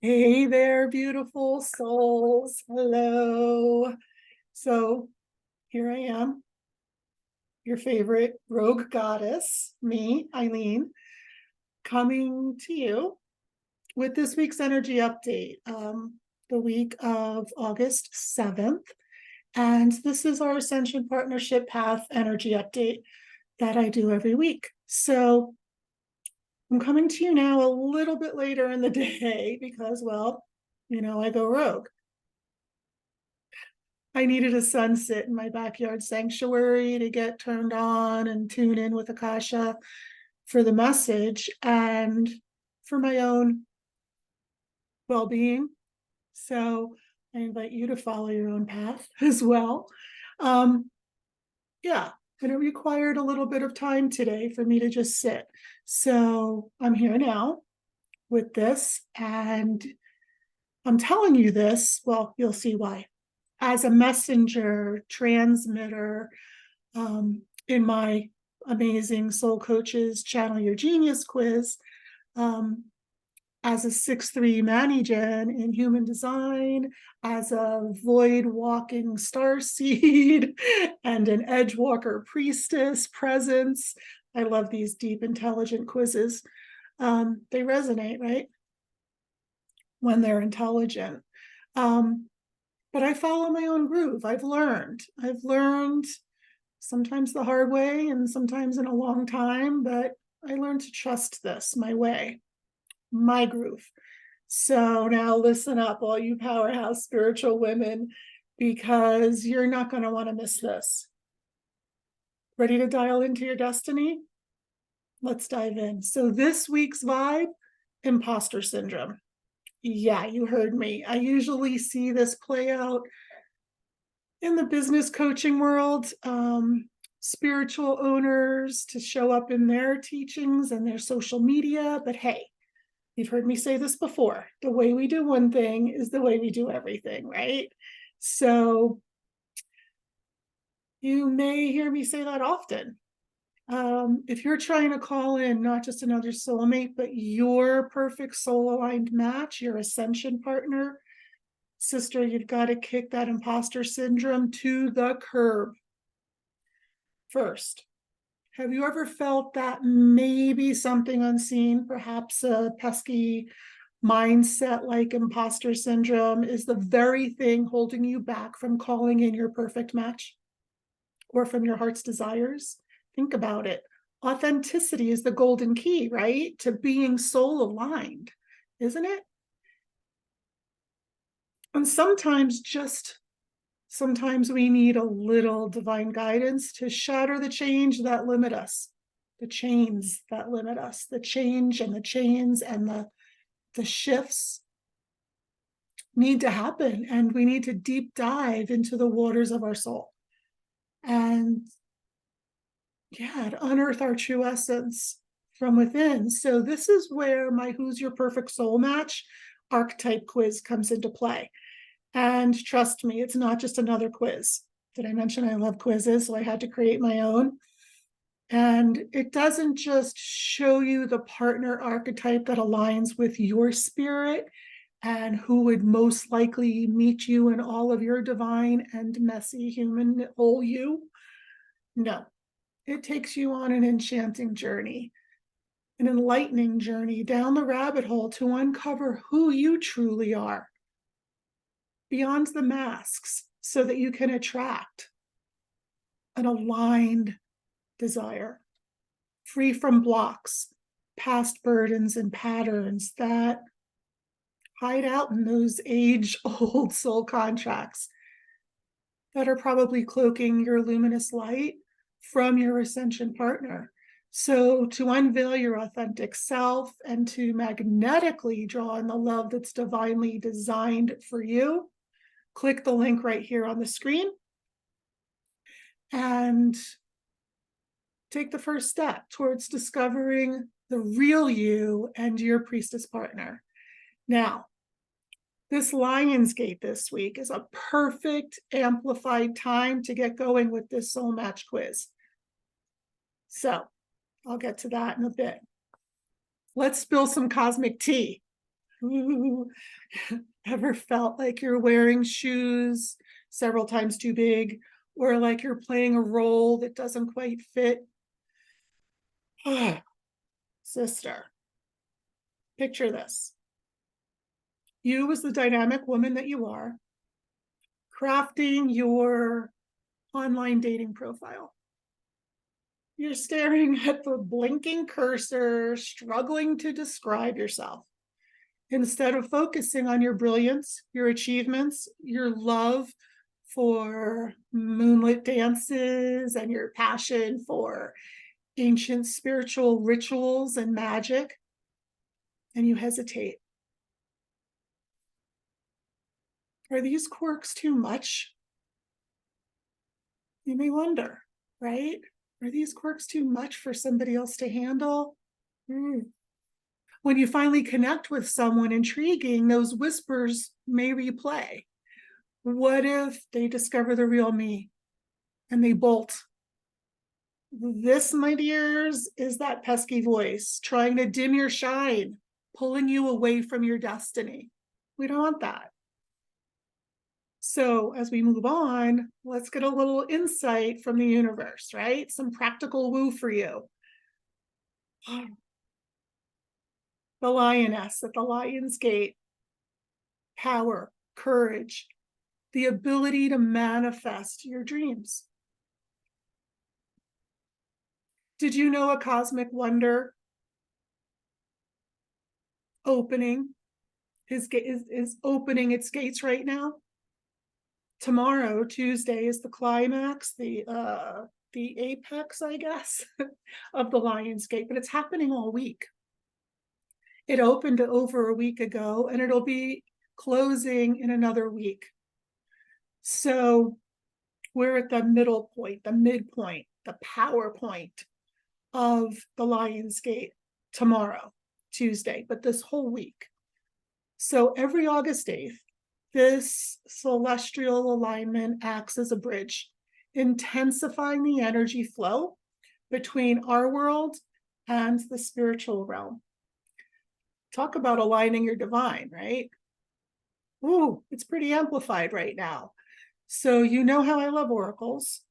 Hey there, beautiful souls. Hello. So here I am, your favorite rogue goddess, me, Eileen, coming to you with this week's energy update, the week of August 7th. And this is our Ascension Partnership Path energy update that I do every week. So I'm coming to you now a little bit later in the day because, well, I go rogue. I needed a sunset in my backyard sanctuary to get turned on and tune in with Akasha for the message and for my own well-being. So I invite you to follow your own path as well. Yeah, and it required a little bit of time today for me to just sit. So I'm here now with this, and I'm telling you this, well, you'll see why. As a messenger, transmitter, in my amazing Soul Coaches Channel Your Genius quiz, as a 6/3 Manigen in human design, as a void walking starseed, and an edge walker priestess presence. I love these deep, intelligent quizzes. They resonate, right? When they're intelligent. But I follow my own groove. I've learned sometimes the hard way and sometimes in a long time, but I learned to trust this, my way, my groove. So now listen up, all you powerhouse spiritual women, because you're not going to want to miss this. Ready to dial into your destiny? Let's dive in. So this week's vibe, imposter syndrome. Yeah, you heard me. I usually see this play out in the business coaching world, spiritual owners to show up in their teachings and their social media. But hey, you've heard me say this before. The way we do one thing is the way we do everything, right? So you may hear me say that often. If you're trying to call in not just another soulmate, but your perfect soul aligned match, your ascension partner, sister, you've got to kick that imposter syndrome to the curb. First, have you ever felt that maybe something unseen, perhaps a pesky mindset like imposter syndrome, is the very thing holding you back from calling in your perfect match or from your heart's desires? Think about it. Authenticity is the golden key, right? To being soul aligned, isn't it? And sometimes we need a little divine guidance to shatter the chains that limit us, the chains that limit us, the change and the chains and the shifts need to happen. And we need to deep dive into the waters of our soul and to unearth our true essence from within. So this is where my Who's Your Perfect Soul Match archetype quiz comes into play. And trust me, it's not just another quiz. Did I mention I love quizzes? So I had to create my own. And it doesn't just show you the partner archetype that aligns with your spirit and who would most likely meet you in all of your divine and messy human whole you. No, it takes you on an enchanting journey, an enlightening journey down the rabbit hole to uncover who you truly are beyond the masks, so that you can attract an aligned desire, free from blocks, past burdens and patterns that hide out in those age-old soul contracts that are probably cloaking your luminous light from your ascension partner. So to unveil your authentic self and to magnetically draw in the love that's divinely designed for you, click the link right here on the screen and take the first step towards discovering the real you and your priestess partner. Now, this Lionsgate this week is a perfect amplified time to get going with this soul match quiz. So I'll get to that in a bit. Let's spill some cosmic tea. Ooh. Ever felt like you're wearing shoes several times too big, or like you're playing a role that doesn't quite fit? Sister, picture this. You, as the dynamic woman that you are, crafting your online dating profile. You're staring at the blinking cursor, struggling to describe yourself. Instead of focusing on your brilliance, your achievements, your love for moonlit dances, and your passion for ancient spiritual rituals and magic, and you hesitate. Are these quirks too much? You may wonder, right? Are these quirks too much for somebody else to handle? When you finally connect with someone intriguing, those whispers may replay. What if they discover the real me and they bolt? This, my dears, is that pesky voice trying to dim your shine, pulling you away from your destiny. We don't want that. So as we move on, let's get a little insight from the universe, right? Some practical woo for you. The lioness at the lion's gate. Power, courage, the ability to manifest your dreams. Did you know a cosmic wonder opening is opening its gates right now? Tomorrow, Tuesday, is the climax, the apex, I guess, of the Lion's Gate, but it's happening all week. It opened over a week ago, and it'll be closing in another week. So we're at the middle point, the midpoint, the power point of the Lion's Gate tomorrow, Tuesday, but this whole week. So every August 8th, this celestial alignment acts as a bridge, intensifying the energy flow between our world and the spiritual realm. Talk about aligning your divine, right? Ooh, it's pretty amplified right now. So you know how I love oracles.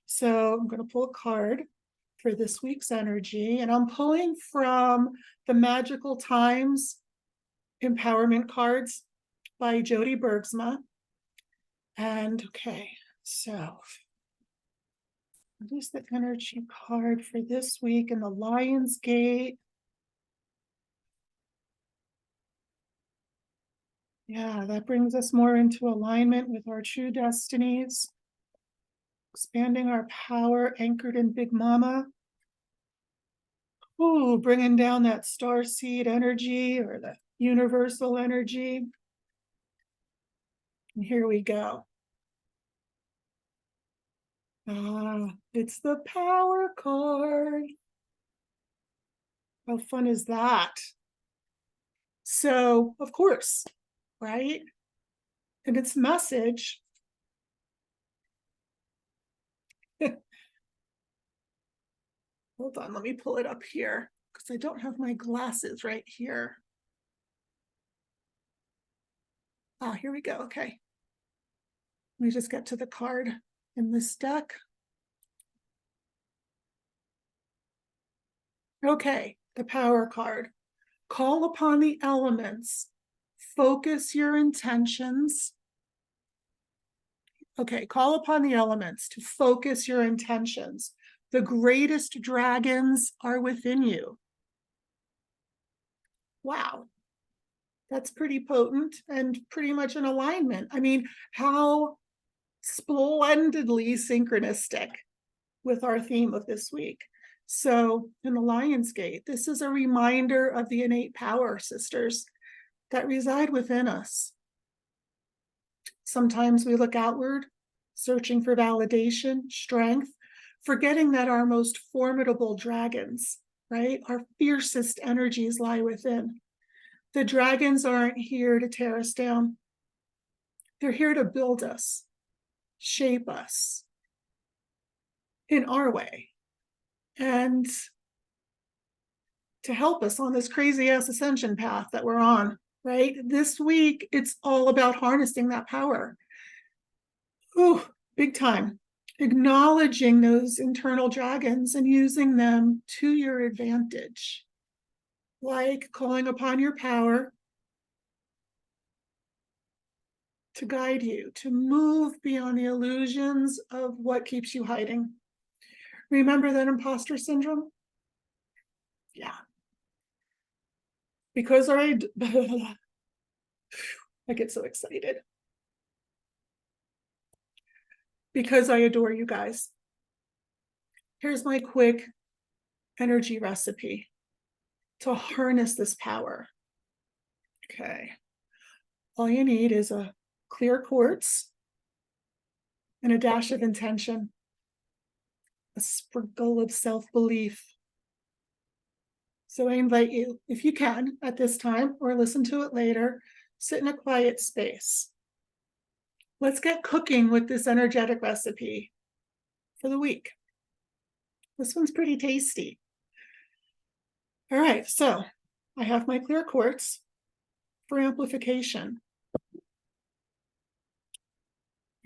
So I'm going to pull a card for this week's energy, and I'm pulling from the Magical Times Empowerment Cards by Jody Bergsma. And okay, so what is the energy card for this week in the Lion's Gate? Yeah, that brings us more into alignment with our true destinies, expanding our power anchored in Big Mama. Ooh, bringing down that star seed energy or the universal energy. And here we go. It's the power card. How fun is that? So, of course, right? And its message. Hold on, let me pull it up here because I don't have my glasses right here. Here we go. Okay. Let me just get to the card in this deck. Okay, the power card. Call upon the elements. Focus your intentions. Okay, call upon the elements to focus your intentions. The greatest dragons are within you. Wow. That's pretty potent and pretty much in alignment. I mean, how splendidly synchronistic with our theme of this week. So in the Lion's Gate, this is a reminder of the innate power, sisters, that reside within us. Sometimes we look outward, searching for validation, strength, forgetting that our most formidable dragons, right, our fiercest energies lie within. The dragons aren't here to tear us down. They're here to build us, shape us in our way, and to help us on this crazy ass ascension path that we're on. right? This week, it's all about harnessing that power. Ooh, big time. Acknowledging those internal dragons and using them to your advantage, like calling upon your power to guide you, to move beyond the illusions of what keeps you hiding. Remember that imposter syndrome? Yeah. Because I get so excited. Because I adore you guys. Here's my quick energy recipe to harness this power. Okay. All you need is a clear quartz and a dash of intention, a sprinkle of self-belief. So I invite you, if you can, at this time, or listen to it later, sit in a quiet space. Let's get cooking with this energetic recipe for the week. This one's pretty tasty. All right, so I have my clear quartz for amplification.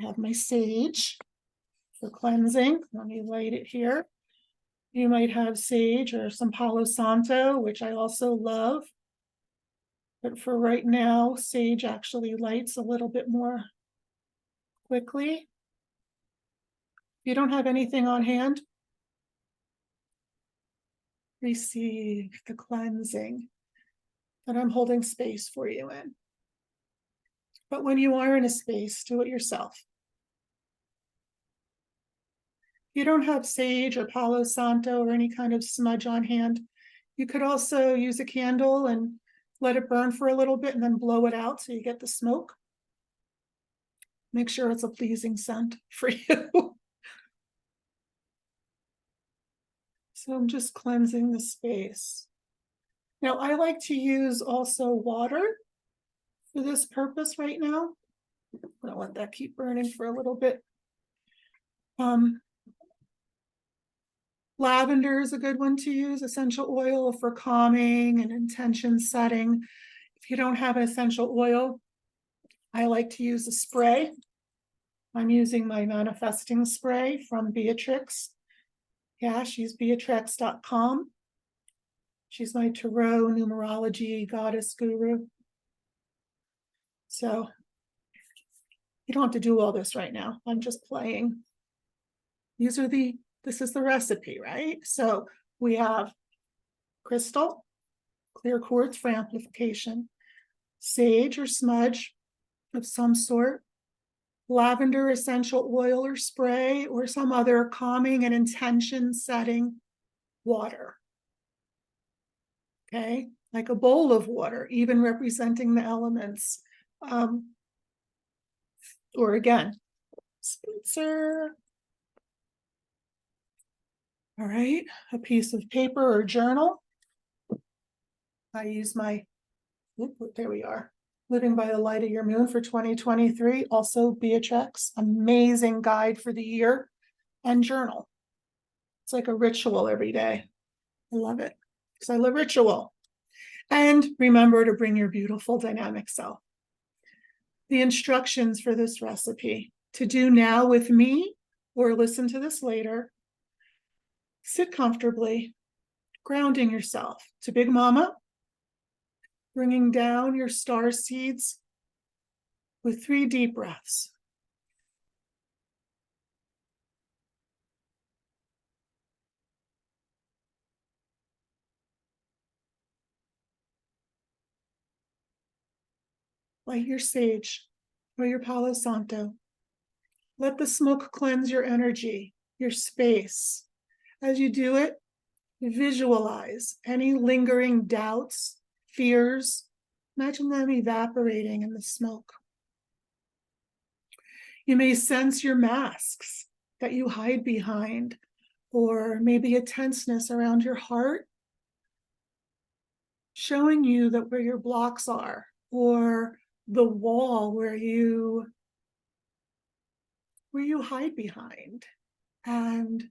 I have my sage for cleansing. Let me light it here. You might have sage or some Palo Santo, which I also love. But for right now, sage actually lights a little bit more quickly. If you don't have anything on hand, receive the cleansing that I'm holding space for you in. But when you are in a space, do it yourself. If you don't have sage or Palo Santo or any kind of smudge on hand, you could also use a candle and let it burn for a little bit and then blow it out so you get the smoke. Make sure it's a pleasing scent for you. So I'm just cleansing the space. Now, I like to use also water for this purpose right now. I'm gonna let that keep burning for a little bit. Lavender is a good one to use, essential oil for calming and intention setting. If you don't have an essential oil, I like to use a spray. I'm using my manifesting spray from Beatrix. Yeah, she's beatrix.com. She's my tarot numerology goddess guru. So you don't have to do all this right now. I'm just playing. This is the recipe, right? So we have crystal, clear quartz for amplification, sage or smudge of some sort, lavender essential oil or spray, or some other calming and intention setting water. Okay, like a bowl of water, even representing the elements. Or again, spritzer. All right, a piece of paper or journal. I use my, there we are, Living by the Light of Your Moon for 2023. Also Beatrix, amazing guide for the year, and journal. It's like a ritual every day. I love it because I love ritual. And remember to bring your beautiful dynamic self. The instructions for this recipe to do now with me or listen to this later. Sit comfortably, grounding yourself to Big Mama, bringing down your star seeds with 3 deep breaths. Light your sage or your Palo Santo. Let the smoke cleanse your energy, your space. As you do it, visualize any lingering doubts, fears. Imagine them evaporating in the smoke. You may sense your masks that you hide behind, or maybe a tenseness around your heart, showing you that where your blocks are, or the wall where you hide behind, and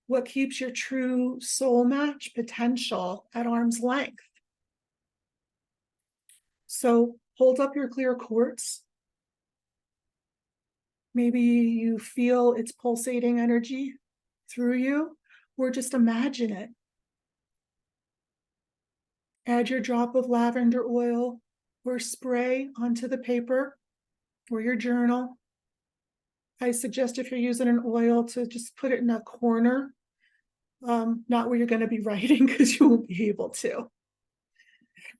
what keeps your true soul match potential at arm's length. So hold up your clear quartz. Maybe you feel its pulsating energy through you, or just imagine it. Add your drop of lavender oil or spray onto the paper or your journal. I suggest if you're using an oil to just put it in a corner, not where you're going to be writing because you won't be able to.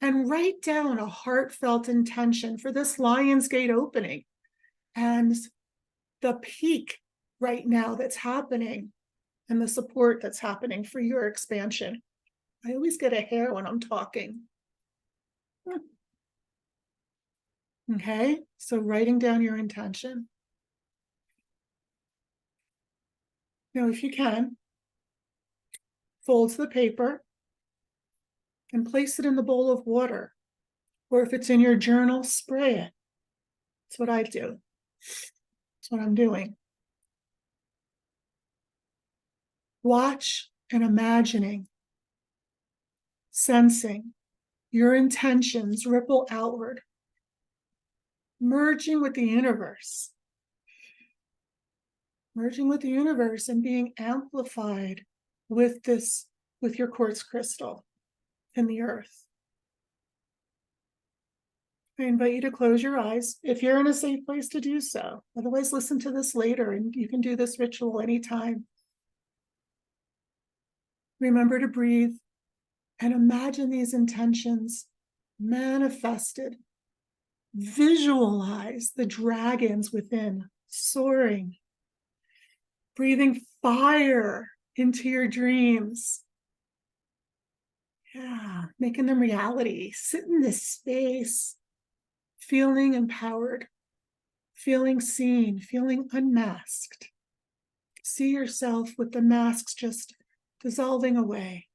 And write down a heartfelt intention for this Lion's Gate opening and the peak right now that's happening and the support that's happening for your expansion. I always get a hair when I'm talking. Okay, so writing down your intention. Now, if you can, fold the paper and place it in the bowl of water. Or if it's in your journal, spray it. That's what I do. That's what I'm doing. Watch and imagining, sensing your intentions ripple outward, merging with the universe. Merging with the universe and being amplified with your quartz crystal in the earth. I invite you to close your eyes if you're in a safe place to do so. Otherwise, listen to this later and you can do this ritual anytime. Remember to breathe and imagine these intentions manifested. Visualize the dragons within soaring, breathing fire into your dreams. Yeah, making them reality. Sit in this space, feeling empowered, feeling seen, feeling unmasked. See yourself with the masks just dissolving away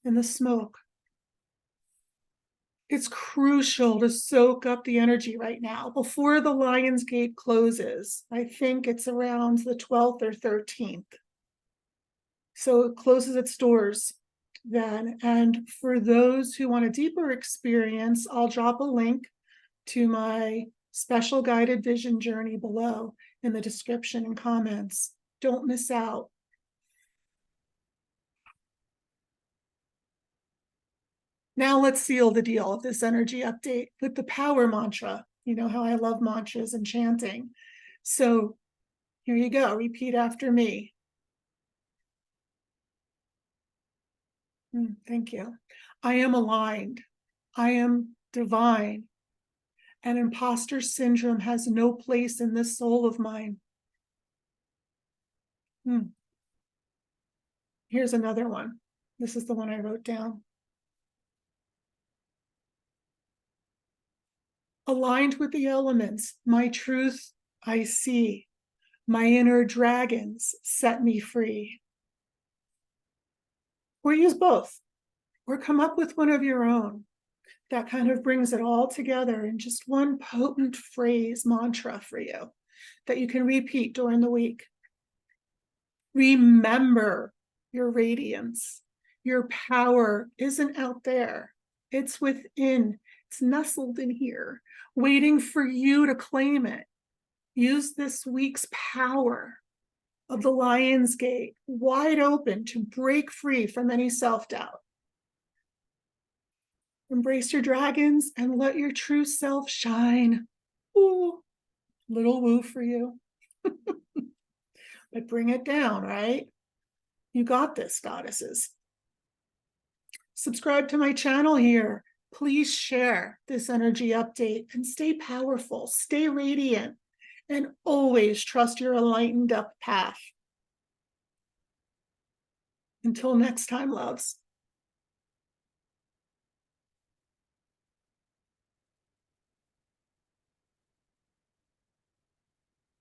in the smoke. It's crucial to soak up the energy right now before the Lion's Gate closes. I think it's around the 12th or 13th. So it closes its doors then. And for those who want a deeper experience, I'll drop a link to my special guided vision journey below in the description and comments. Don't miss out. Now let's seal the deal of this energy update with the power mantra. You know how I love mantras and chanting. So here you go. Repeat after me. Thank you. I am aligned. I am divine. And imposter syndrome has no place in this soul of mine. Here's another one. This is the one I wrote down. Aligned with the elements, my truth I see. My inner dragons set me free. Or use both, or come up with one of your own that kind of brings it all together in just one potent phrase, mantra for you that you can repeat during the week. Remember your radiance. Your power isn't out there. It's within. It's nestled in here, waiting for you to claim it. Use this week's power of the Lion's Gate wide open to break free from any self-doubt. Embrace your dragons and let your true self shine. Ooh, little woo for you. But bring it down, right? You got this, goddesses. Subscribe to my channel here. Please share this energy update and stay powerful, stay radiant, and always trust your enlightened up path. Until next time, loves.